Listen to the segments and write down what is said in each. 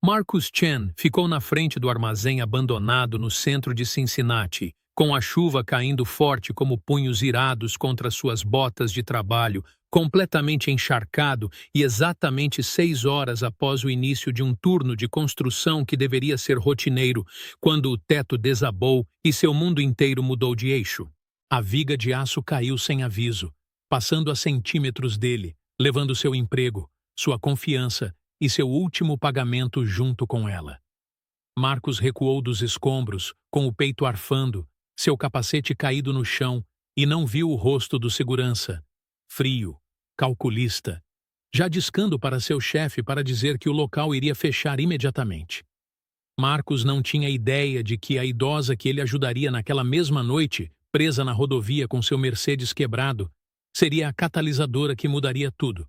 Marcus Chen ficou na frente do armazém abandonado no centro de Cincinnati, com a chuva caindo forte como punhos irados contra suas botas de trabalho, completamente encharcado e exatamente 6 horas após o início de um turno de construção que deveria ser rotineiro, quando o teto desabou e seu mundo inteiro mudou de eixo. A viga de aço caiu sem aviso, passando a centímetros dele, levando seu emprego, sua confiança e seu último pagamento junto com ela. Marcus recuou dos escombros, com o peito arfando, seu capacete caído no chão, e não viu o rosto do segurança, frio, calculista, já discando para seu chefe para dizer que o local iria fechar imediatamente. Marcus não tinha ideia de que a idosa que ele ajudaria naquela mesma noite, presa na rodovia com seu Mercedes quebrado, seria a catalisadora que mudaria tudo.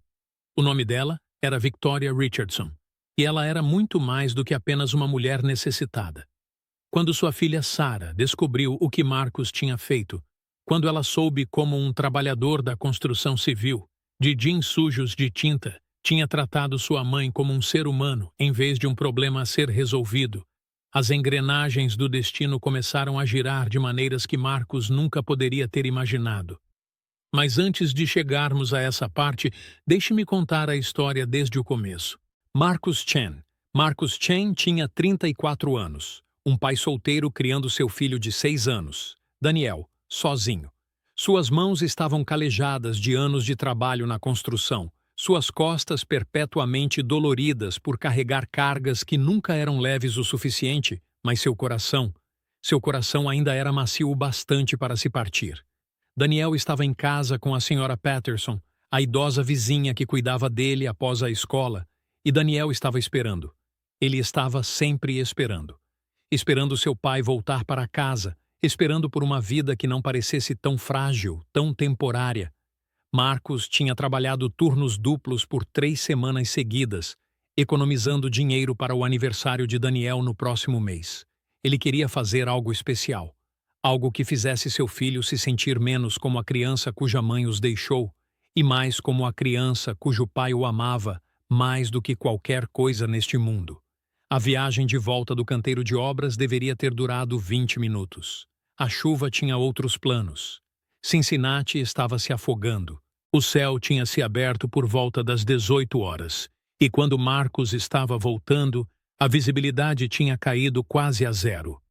O nome dela era Victoria Richardson, e ela era muito mais do que apenas uma mulher necessitada. Quando sua filha Sarah descobriu o que Marcus tinha feito, quando ela soube como um trabalhador da construção civil, de jeans sujos de tinta, tinha tratado sua mãe como um ser humano em vez de um problema a ser resolvido, as engrenagens do destino começaram a girar de maneiras que Marcus nunca poderia ter imaginado. Mas antes de chegarmos a essa parte, deixe-me contar a história desde o começo. Marcus Chen. Marcus Chen tinha 34 anos. Um pai solteiro criando seu filho de 6 anos, Daniel, sozinho. Suas mãos estavam calejadas de anos de trabalho na construção, suas costas perpetuamente doloridas por carregar cargas que nunca eram leves o suficiente, mas seu coração ainda era macio o bastante para se partir. Daniel estava em casa com a senhora Patterson, a idosa vizinha que cuidava dele após a escola, e Daniel estava esperando. Ele estava sempre esperando. Esperando seu pai voltar para casa, esperando por uma vida que não parecesse tão frágil, tão temporária. Marcus tinha trabalhado turnos duplos por 3 semanas seguidas, economizando dinheiro para o aniversário de Daniel no próximo mês. Ele queria fazer algo especial. Algo que fizesse seu filho se sentir menos como a criança cuja mãe os deixou, e mais como a criança cujo pai o amava mais do que qualquer coisa neste mundo. A viagem de volta do canteiro de obras deveria ter durado 20 minutos. A chuva tinha outros planos. Cincinnati estava se afogando. O céu tinha se aberto por volta das 18 horas, e quando Marcus estava voltando, a visibilidade tinha caído quase a zero.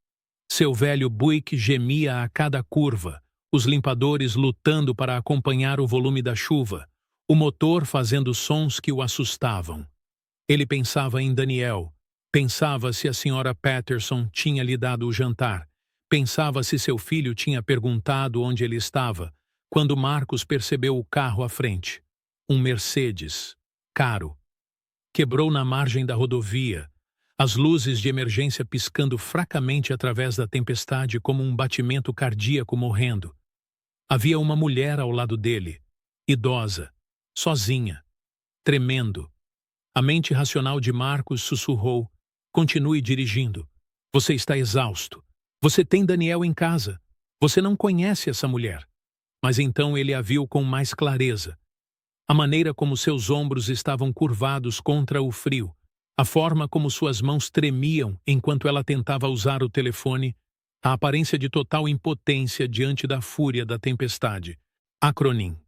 Seu velho Buick gemia a cada curva, os limpadores lutando para acompanhar o volume da chuva, o motor fazendo sons que o assustavam. Ele pensava em Daniel, pensava se a senhora Patterson tinha lhe dado o jantar, pensava se seu filho tinha perguntado onde ele estava, quando Marcus percebeu o carro à frente. Um Mercedes, caro. Quebrou na margem da rodovia, as luzes de emergência piscando fracamente através da tempestade como um batimento cardíaco morrendo. Havia uma mulher ao lado dele, idosa, sozinha, tremendo. A mente racional de Marcus sussurrou: continue dirigindo. Você está exausto. Você tem Daniel em casa. Você não conhece essa mulher. Mas então ele a viu com mais clareza. A maneira como seus ombros estavam curvados contra o frio, a forma como suas mãos tremiam enquanto ela tentava usar o telefone, a aparência de total impotência diante da fúria da tempestade. Acronym.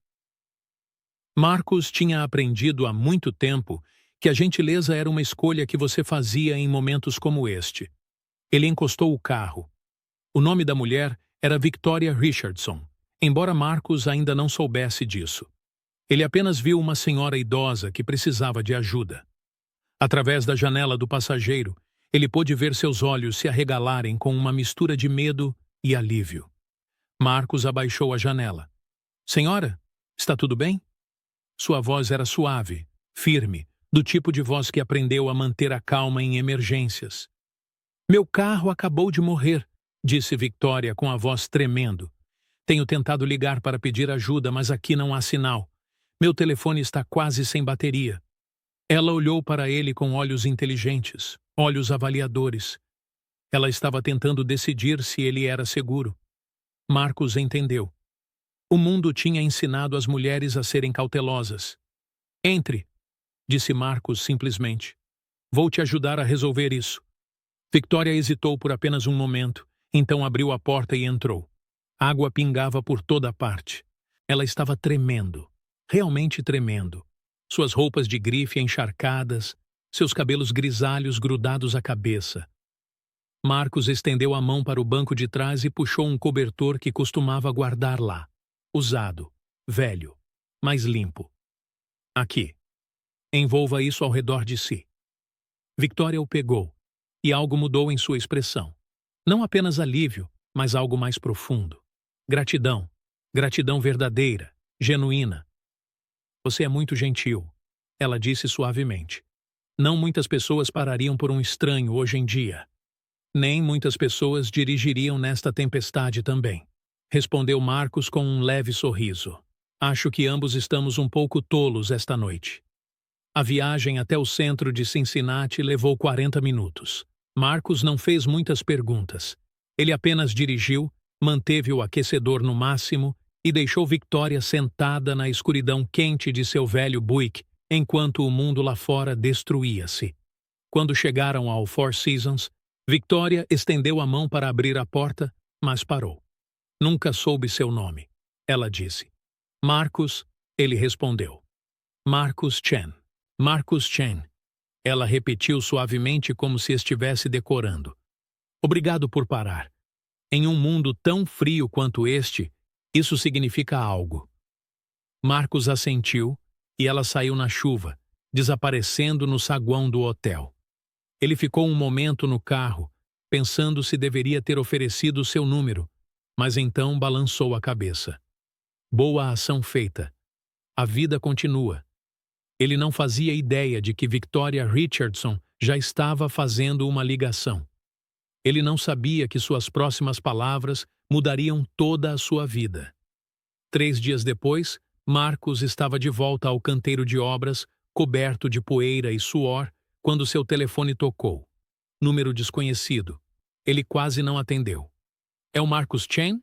Marcus tinha aprendido há muito tempo que a gentileza era uma escolha que você fazia em momentos como este. Ele encostou o carro. O nome da mulher era Victoria Richardson, embora Marcus ainda não soubesse disso. Ele apenas viu uma senhora idosa que precisava de ajuda. Através da janela do passageiro, ele pôde ver seus olhos se arregalarem com uma mistura de medo e alívio. Marcus abaixou a janela. Senhora, está tudo bem? Sua voz era suave, firme, do tipo de voz que aprendeu a manter a calma em emergências. Meu carro acabou de morrer, disse Victoria com a voz tremendo. Tenho tentado ligar para pedir ajuda, mas aqui não há sinal. Meu telefone está quase sem bateria. Ela olhou para ele com olhos inteligentes, olhos avaliadores. Ela estava tentando decidir se ele era seguro. Marcus entendeu. O mundo tinha ensinado as mulheres a serem cautelosas. Entre, disse Marcus simplesmente. Vou te ajudar a resolver isso. Victoria hesitou por apenas um momento, então abriu a porta e entrou. Água pingava por toda parte. Ela estava tremendo, realmente tremendo. Suas roupas de grife encharcadas, seus cabelos grisalhos grudados à cabeça. Marcos estendeu a mão para o banco de trás e puxou um cobertor que costumava guardar lá. Usado, velho, mas limpo. Aqui. Envolva isso ao redor de si. Victoria o pegou, e algo mudou em sua expressão. Não apenas alívio, mas algo mais profundo. Gratidão. Gratidão verdadeira, genuína. Você é muito gentil, ela disse suavemente. Não muitas pessoas parariam por um estranho hoje em dia. Nem muitas pessoas dirigiriam nesta tempestade também. Respondeu Marcos com um leve sorriso. Acho que ambos estamos um pouco tolos esta noite. A viagem até o centro de Cincinnati levou 40 minutos. Marcos não fez muitas perguntas. Ele apenas dirigiu, manteve o aquecedor no máximo e deixou Victoria sentada na escuridão quente de seu velho Buick, enquanto o mundo lá fora destruía-se. Quando chegaram ao Four Seasons, Victoria estendeu a mão para abrir a porta, mas parou. Nunca soube seu nome, ela disse. Marcos, ele respondeu. Marcus Chen. Marcus Chen. Ela repetiu suavemente como se estivesse decorando. Obrigado por parar. Em um mundo tão frio quanto este, isso significa algo. Marcos assentiu e ela saiu na chuva, desaparecendo no saguão do hotel. Ele ficou um momento no carro, pensando se deveria ter oferecido seu número, mas então balançou a cabeça. Boa ação feita. A vida continua. Ele não fazia ideia de que Victoria Richardson já estava fazendo uma ligação. Ele não sabia que suas próximas palavras mudariam toda a sua vida. 3 dias depois, Marcos estava de volta ao canteiro de obras, coberto de poeira e suor, quando seu telefone tocou. Número desconhecido. Ele quase não atendeu. É o Marcus Chen?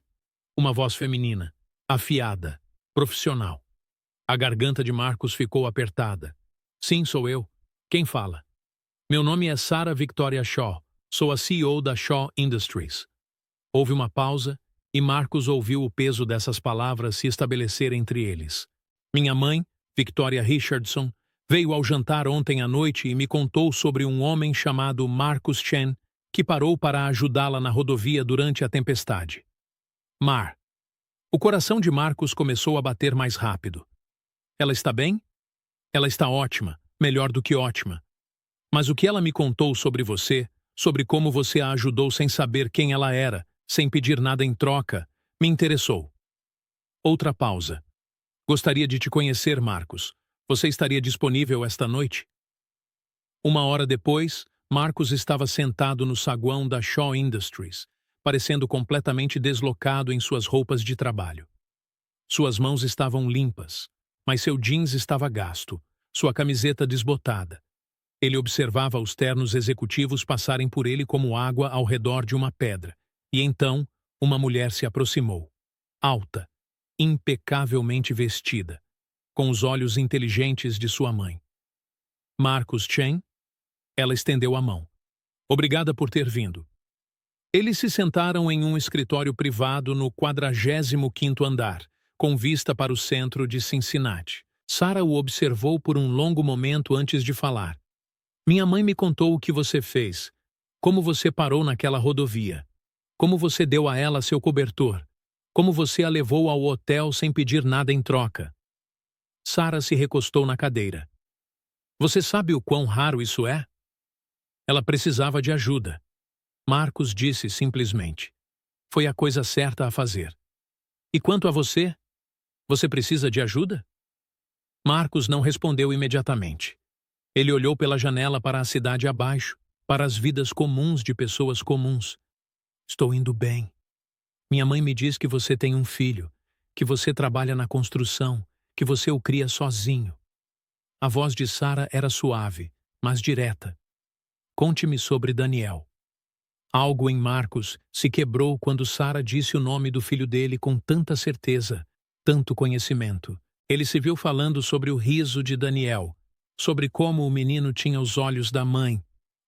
Uma voz feminina, afiada, profissional. A garganta de Marcos ficou apertada. Sim, sou eu. Quem fala? Meu nome é Sarah Victoria Shaw. Sou a CEO da Shaw Industries. Houve uma pausa e Marcos ouviu o peso dessas palavras se estabelecer entre eles. Minha mãe, Victoria Richardson, veio ao jantar ontem à noite e me contou sobre um homem chamado Marcus Chen que parou para ajudá-la na rodovia durante a tempestade. Mar. O coração de Marcos começou a bater mais rápido. Ela está bem? Ela está ótima, melhor do que ótima. Mas o que ela me contou sobre você, sobre como você a ajudou sem saber quem ela era, sem pedir nada em troca, me interessou. Outra pausa. Gostaria de te conhecer, Marcos. Você estaria disponível esta noite? 1 hora depois, Marcos estava sentado no saguão da Shaw Industries, parecendo completamente deslocado em suas roupas de trabalho. Suas mãos estavam limpas, mas seu jeans estava gasto, sua camiseta desbotada. Ele observava os ternos executivos passarem por ele como água ao redor de uma pedra, e então uma mulher se aproximou, alta, impecavelmente vestida, com os olhos inteligentes de sua mãe. Marcus Chen? Ela estendeu a mão. Obrigada por ter vindo. Eles se sentaram em um escritório privado no 45º andar, com vista para o centro de Cincinnati. Sarah o observou por um longo momento antes de falar. Minha mãe me contou o que você fez, como você parou naquela rodovia, como você deu a ela seu cobertor, como você a levou ao hotel sem pedir nada em troca. Sarah se recostou na cadeira. Você sabe o quão raro isso é? Ela precisava de ajuda. Marcos disse simplesmente. Foi a coisa certa a fazer. E quanto a você? Você precisa de ajuda? Marcos não respondeu imediatamente. Ele olhou pela janela para a cidade abaixo, para as vidas comuns de pessoas comuns. Estou indo bem. Minha mãe me diz que você tem um filho, que você trabalha na construção, que você o cria sozinho. A voz de Sarah era suave, mas direta. Conte-me sobre Daniel. Algo em Marcos se quebrou quando Sarah disse o nome do filho dele com tanta certeza, tanto conhecimento. Ele se viu falando sobre o riso de Daniel, sobre como o menino tinha os olhos da mãe,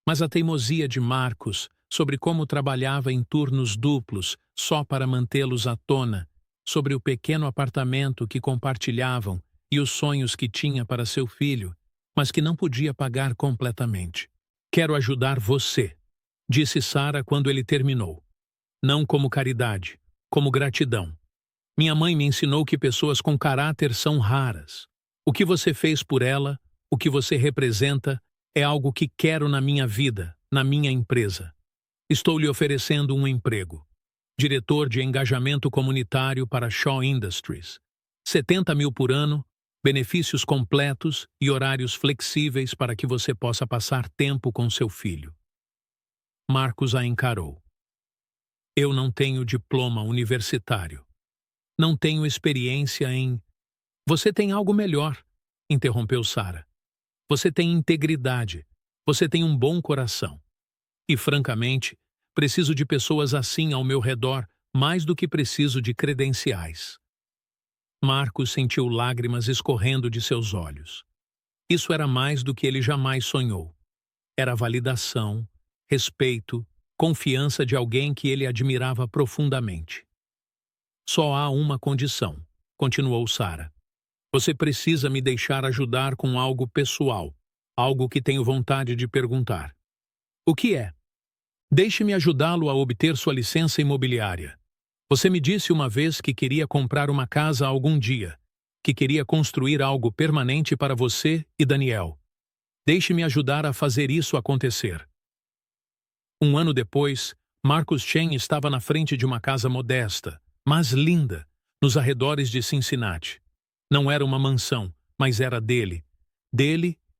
mas a teimosia de Marcos, sobre como trabalhava em turnos duplos só para mantê-los à tona, sobre o pequeno apartamento que compartilhavam e os sonhos que tinha para seu filho, mas que não podia pagar completamente. Quero ajudar você, disse Sara quando ele terminou. Não como caridade, como gratidão. Minha mãe me ensinou que pessoas com caráter são raras. O que você fez por ela, o que você representa, é algo que quero na minha vida, na minha empresa. Estou lhe oferecendo um emprego. Diretor de engajamento comunitário para Shaw Industries. 70 mil por ano, benefícios completos e horários flexíveis para que você possa passar tempo com seu filho. Marcos a encarou. Eu não tenho diploma universitário. Não tenho experiência em... Você tem algo melhor, interrompeu Sara. Você tem integridade. Você tem um bom coração. E, francamente, preciso de pessoas assim ao meu redor mais do que preciso de credenciais. Marcos sentiu lágrimas escorrendo de seus olhos. Isso era mais do que ele jamais sonhou. Era validação, respeito, confiança de alguém que ele admirava profundamente. Só há uma condição, continuou Sara. Você precisa me deixar ajudar com algo pessoal, algo que tenho vontade de perguntar. O que é? Deixe-me ajudá-lo a obter sua licença imobiliária. Você me disse uma vez que queria comprar uma casa algum dia, que queria construir algo permanente para você e Daniel. Deixe-me ajudar a fazer isso acontecer. Um ano depois, Marcus Chen estava na frente de uma casa modesta, mas linda, nos arredores de Cincinnati. Não era uma mansão, mas era dele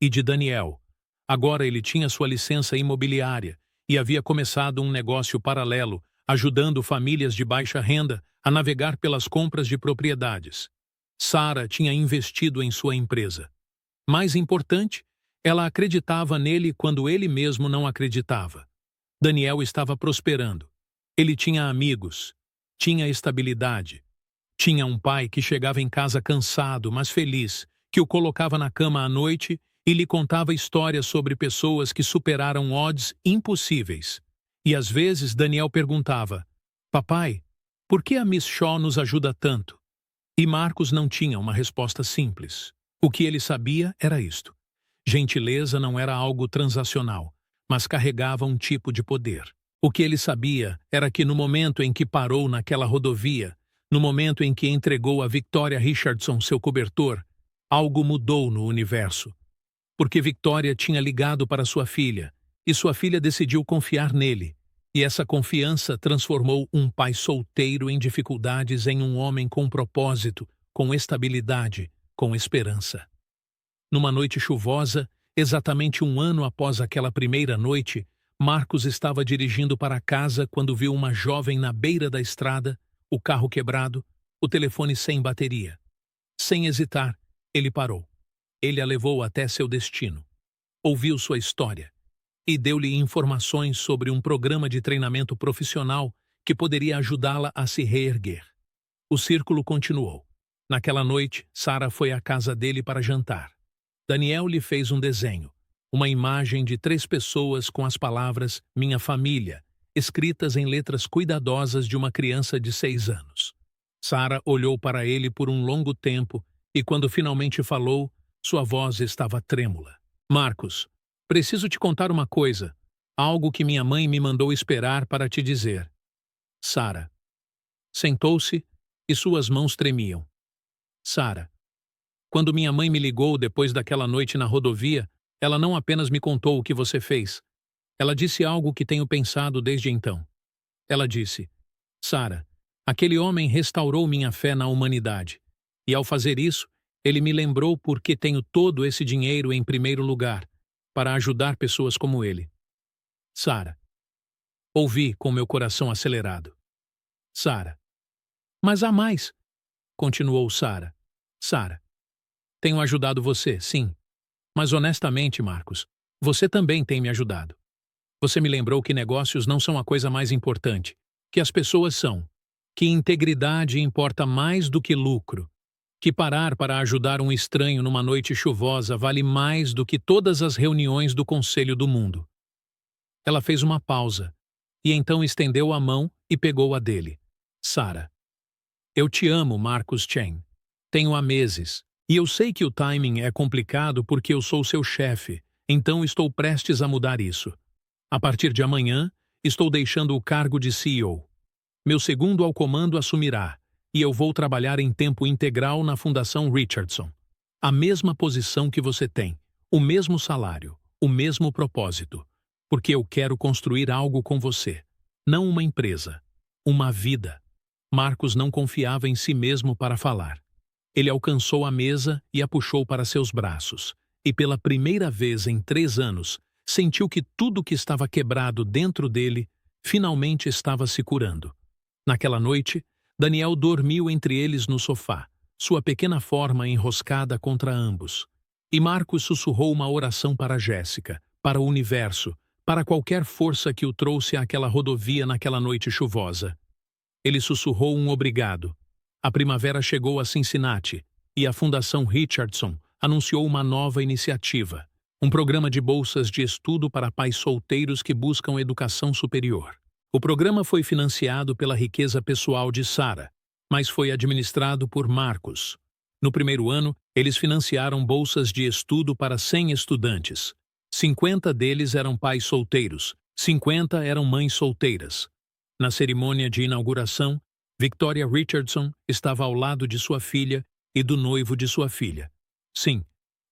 e de Daniel. Agora ele tinha sua licença imobiliária e havia começado um negócio paralelo, ajudando famílias de baixa renda a navegar pelas compras de propriedades. Sara tinha investido em sua empresa. Mais importante, ela acreditava nele quando ele mesmo não acreditava. Daniel estava prosperando. Ele tinha amigos, tinha estabilidade. Tinha um pai que chegava em casa cansado, mas feliz, que o colocava na cama à noite e lhe contava histórias sobre pessoas que superaram odds impossíveis. E às vezes Daniel perguntava, papai, por que a Miss Shaw nos ajuda tanto? E Marcos não tinha uma resposta simples. O que ele sabia era isto. Gentileza não era algo transacional, mas carregava um tipo de poder. O que ele sabia era que no momento em que parou naquela rodovia, no momento em que entregou a Victoria Richardson seu cobertor, algo mudou no universo. Porque Victoria tinha ligado para sua filha, e sua filha decidiu confiar nele, e essa confiança transformou um pai solteiro em dificuldades em um homem com propósito, com estabilidade, com esperança. Numa noite chuvosa, exatamente um ano após aquela primeira noite, Marcos estava dirigindo para casa quando viu uma jovem na beira da estrada, o carro quebrado, o telefone sem bateria. Sem hesitar, ele parou. Ele a levou até seu destino. Ouviu sua história e deu-lhe informações sobre um programa de treinamento profissional que poderia ajudá-la a se reerguer. O círculo continuou. Naquela noite, Sara foi à casa dele para jantar. Daniel lhe fez um desenho, uma imagem de 3 pessoas com as palavras "minha família", escritas em letras cuidadosas de uma criança de 6 anos. Sara olhou para ele por um longo tempo e, quando finalmente falou, sua voz estava trêmula. Marcos, preciso te contar uma coisa, algo que minha mãe me mandou esperar para te dizer. Sara. Sentou-se e suas mãos tremiam. Sara. Quando minha mãe me ligou depois daquela noite na rodovia, ela não apenas me contou o que você fez. Ela disse algo que tenho pensado desde então. Ela disse, Sara, aquele homem restaurou minha fé na humanidade. E ao fazer isso, ele me lembrou por que tenho todo esse dinheiro em primeiro lugar, para ajudar pessoas como ele. Sara. Ouvi com meu coração acelerado. Sara. Mas há mais, continuou Sara. Sara. Tenho ajudado você, sim. Mas honestamente, Marcos, você também tem me ajudado. Você me lembrou que negócios não são a coisa mais importante, que as pessoas são, que integridade importa mais do que lucro. que parar para ajudar um estranho numa noite chuvosa vale mais do que todas as reuniões do Conselho do Mundo. Ela fez uma pausa, e então estendeu a mão e pegou a dele. Sarah. Eu te amo, Marcus Chen. Tenho há meses, e eu sei que o timing é complicado porque eu sou seu chefe, então estou prestes a mudar isso. A partir de amanhã, estou deixando o cargo de CEO. Meu segundo ao comando assumirá, e eu vou trabalhar em tempo integral na Fundação Richardson. A mesma posição que você tem, o mesmo salário, o mesmo propósito, porque eu quero construir algo com você. Não uma empresa, uma vida. Marcus não confiava em si mesmo para falar. Ele alcançou a mesa e a puxou para seus braços, e pela primeira vez em 3 anos, sentiu que tudo que estava quebrado dentro dele finalmente estava se curando. Naquela noite, Daniel dormiu entre eles no sofá, sua pequena forma enroscada contra ambos. E Marcus sussurrou uma oração para Jéssica, para o universo, para qualquer força que o trouxe àquela rodovia naquela noite chuvosa. Ele sussurrou um obrigado. A primavera chegou a Cincinnati, e a Fundação Richardson anunciou uma nova iniciativa, um programa de bolsas de estudo para pais solteiros que buscam educação superior. O programa foi financiado pela riqueza pessoal de Sarah, mas foi administrado por Marcus. No primeiro ano, eles financiaram bolsas de estudo para 100 estudantes. 50 deles eram pais solteiros, 50 eram mães solteiras. Na cerimônia de inauguração, Victoria Richardson estava ao lado de sua filha e do noivo de sua filha. Sim,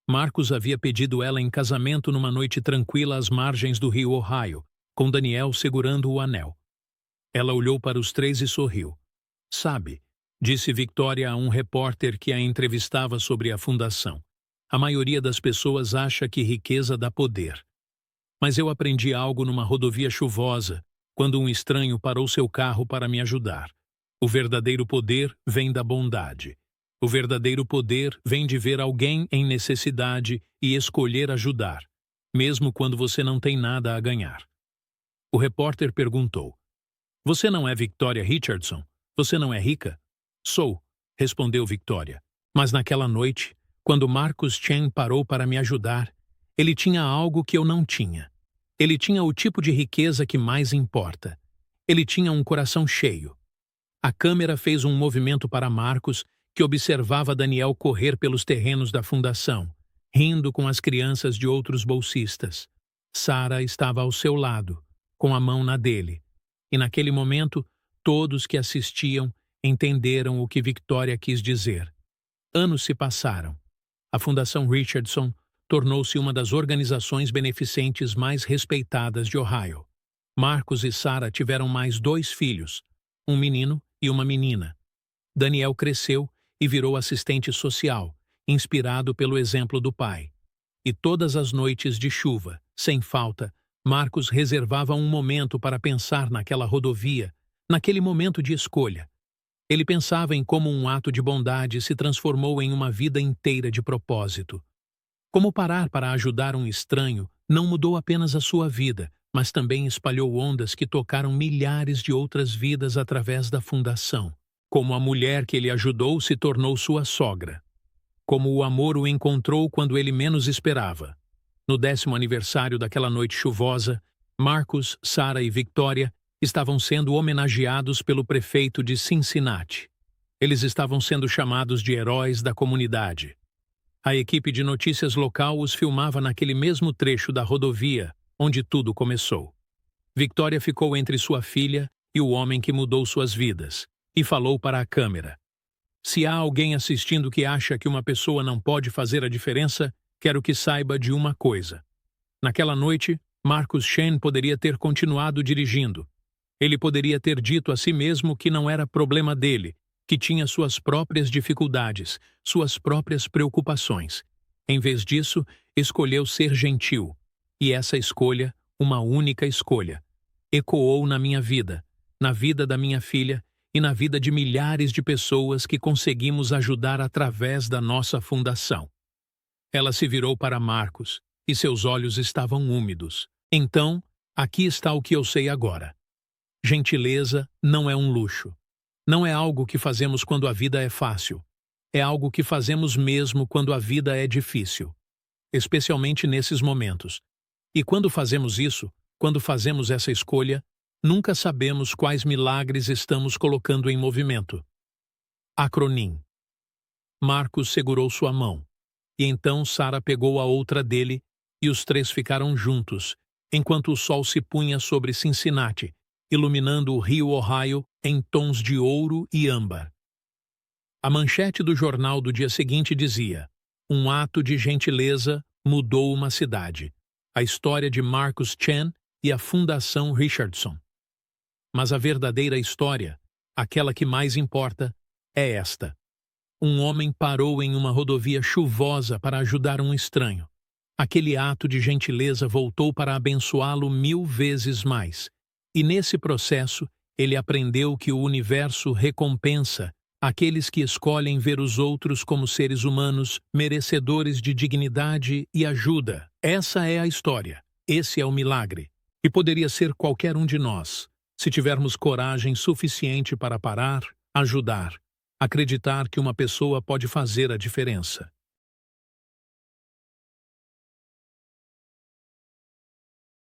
Marcus havia pedido ela em casamento numa noite tranquila às margens do rio Ohio, com Daniel segurando o anel. Ela olhou para os 3 e sorriu. Sabe, disse Victoria a um repórter que a entrevistava sobre a fundação. A maioria das pessoas acha que riqueza dá poder. Mas eu aprendi algo numa rodovia chuvosa, quando um estranho parou seu carro para me ajudar. O verdadeiro poder vem da bondade. O verdadeiro poder vem de ver alguém em necessidade e escolher ajudar, mesmo quando você não tem nada a ganhar. O repórter perguntou: Você não é Victoria Richardson? Você não é rica? Sou, respondeu Victoria. Mas naquela noite, quando Marcus Chen parou para me ajudar, ele tinha algo que eu não tinha. Ele tinha o tipo de riqueza que mais importa. Ele tinha um coração cheio. A câmera fez um movimento para Marcus, que observava Daniel correr pelos terrenos da fundação, rindo com as crianças de outros bolsistas. Sarah estava ao seu lado, com a mão na dele. E naquele momento, todos que assistiam entenderam o que Victoria quis dizer. Anos se passaram. A Fundação Richardson tornou-se uma das organizações beneficentes mais respeitadas de Ohio. Marcus e Sarah tiveram mais 2 filhos, um menino e uma menina. Daniel cresceu e virou assistente social, inspirado pelo exemplo do pai. E todas as noites de chuva, sem falta, Marcus reservava um momento para pensar naquela rodovia, naquele momento de escolha. Ele pensava em como um ato de bondade se transformou em uma vida inteira de propósito. Como parar para ajudar um estranho não mudou apenas a sua vida, mas também espalhou ondas que tocaram milhares de outras vidas através da fundação. Como a mulher que ele ajudou se tornou sua sogra. Como o amor o encontrou quando ele menos esperava. No 10º aniversário daquela noite chuvosa, Marcus, Sarah e Victoria estavam sendo homenageados pelo prefeito de Cincinnati. Eles estavam sendo chamados de heróis da comunidade. A equipe de notícias local os filmava naquele mesmo trecho da rodovia onde tudo começou. Victoria ficou entre sua filha e o homem que mudou suas vidas, e falou para a câmera. Se há alguém assistindo que acha que uma pessoa não pode fazer a diferença, quero que saiba de uma coisa. Naquela noite, Marcus Chen poderia ter continuado dirigindo. Ele poderia ter dito a si mesmo que não era problema dele, que tinha suas próprias dificuldades, suas próprias preocupações. Em vez disso, escolheu ser gentil. E essa escolha, uma única escolha, ecoou na minha vida, na vida da minha filha e na vida de milhares de pessoas que conseguimos ajudar através da nossa fundação. Ela se virou para Marcus e seus olhos estavam úmidos. Então, aqui está o que eu sei agora. Gentileza não é um luxo. Não é algo que fazemos quando a vida é fácil. é algo que fazemos mesmo quando a vida é difícil, especialmente nesses momentos. E quando fazemos isso, quando fazemos essa escolha, nunca sabemos quais milagres estamos colocando em movimento. Acronim. Marcos segurou sua mão, e então Sara pegou a outra dele, e os três ficaram juntos, enquanto o sol se punha sobre Cincinnati, iluminando o rio Ohio em tons de ouro e âmbar. A manchete do jornal do dia seguinte dizia: "Um ato de gentileza mudou uma cidade. A história de Marcus Chen e a Fundação Richardson." Mas a verdadeira história, aquela que mais importa, é esta. Um homem parou em uma rodovia chuvosa para ajudar um estranho. Aquele ato de gentileza voltou para abençoá-lo 1000 vezes mais. E nesse processo, ele aprendeu que o universo recompensa aqueles que escolhem ver os outros como seres humanos, merecedores de dignidade e ajuda. Essa é a história. Esse é o milagre. E poderia ser qualquer um de nós, se tivermos coragem suficiente para parar, ajudar, acreditar que uma pessoa pode fazer a diferença.